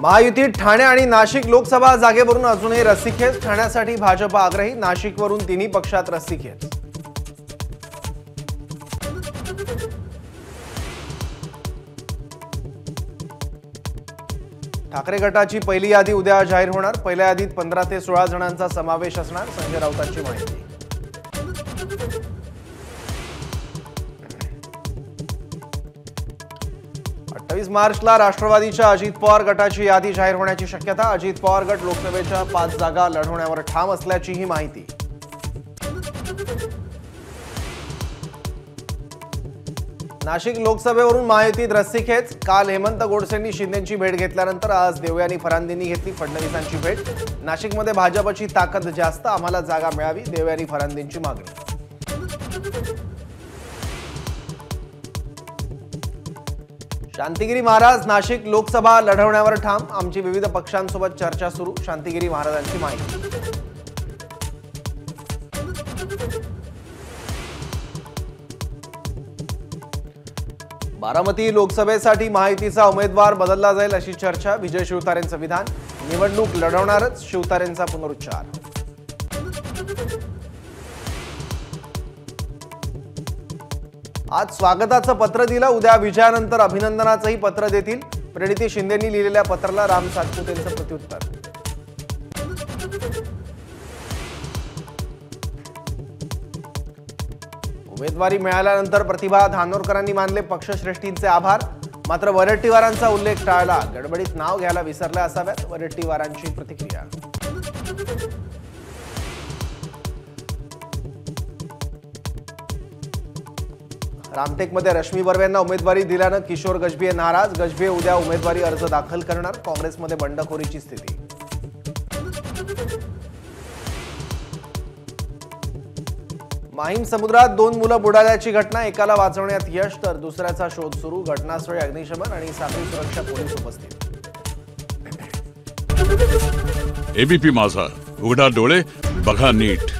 महायुतीत ठाणे आणि नाशिक लोकसभा जागेवरून अजूनही रस्सीखेच, ठाण्यासाठी भाजप आग्रही, नाशिकवरून तिन्ही पक्षात रस्सीखेच। ठाकरे गटाची पहिली यादी उद्या जाहीर होणार, पहिल्या यादीत 15 ते 16 जणांचा समावेश असणार, संजय राऊतांची माहिती। 28 मार्चला राष्ट्रवादीच्या अजित पवार गटाची यादी जाहीर होण्याची शक्यता, अजित पवार गट लोकसभेच्या 5 जागा लढवण्यावर ठाम असल्याचीही माहिती। नाशिक लोकसभेवरून महायुतीत रस्सीखेच, काल हेमंत गोडसेंनी शिंदेंची भेट घेतल्यानंतर आज देवयानी फरांदेंनी घेतली फडणवीसांची भेट। नाशिकमध्ये भाजपची ताकद जास्त, आम्हाला जागा मिळावी, देवयानी फरांदेंची मागणी। शांतिगिरी महाराज नाशिक लोकसभा लढवण्यावर ठाम, आमची विविध पक्षांसोबत चर्चा सुरू, शांतिगिरी महाराजांची माहिती। बारामती लोकसभेसाठी महायुतीचा उमेदवार बदलला जाईल अशी चर्चा, विजय शिवतारेंचं विधान, निवडणूक लढवणारच, शिवतारेंचा पुनरुच्चार। आज स्वागताचं पत्र दिलं, उद्या विजयानंतर अभिनंदनाचंही पत्र देतील, प्रणिती शिंदेंनी लिहिलेल्या पत्राला राम सातपुतेंचं प्रत्युत्तर। उमेदवारी मिळाल्यानंतर प्रतिभा धानोरकरांनी मानले पक्षश्रेष्ठींचे आभार, मात्र वरट्टीवारांचा उल्लेख टाळला, गडबडीत नाव घ्यायला विसरले असाव्यात, वरट्टीवारांची प्रतिक्रिया। रामटेकमध्ये रश्मी बर्वेंना उमेदवारी दिल्यानं किशोर गजभिये नाराज, गजभिये उद्या उमेदवारी अर्ज दाखल करणार, काँग्रेसमध्ये बंडखोरीची स्थिती। माहीम समुद्रात 2 मुलं बुडाल्याची घटना, एकाला वाचवण्यात यश तर दुसऱ्याचा शोध सुरू, घटनास्थळी अग्निशमन आणि सागरी सुरक्षा पोलीस उपस्थित। एबीपी माझा, उघडा डोळे बघा नीट।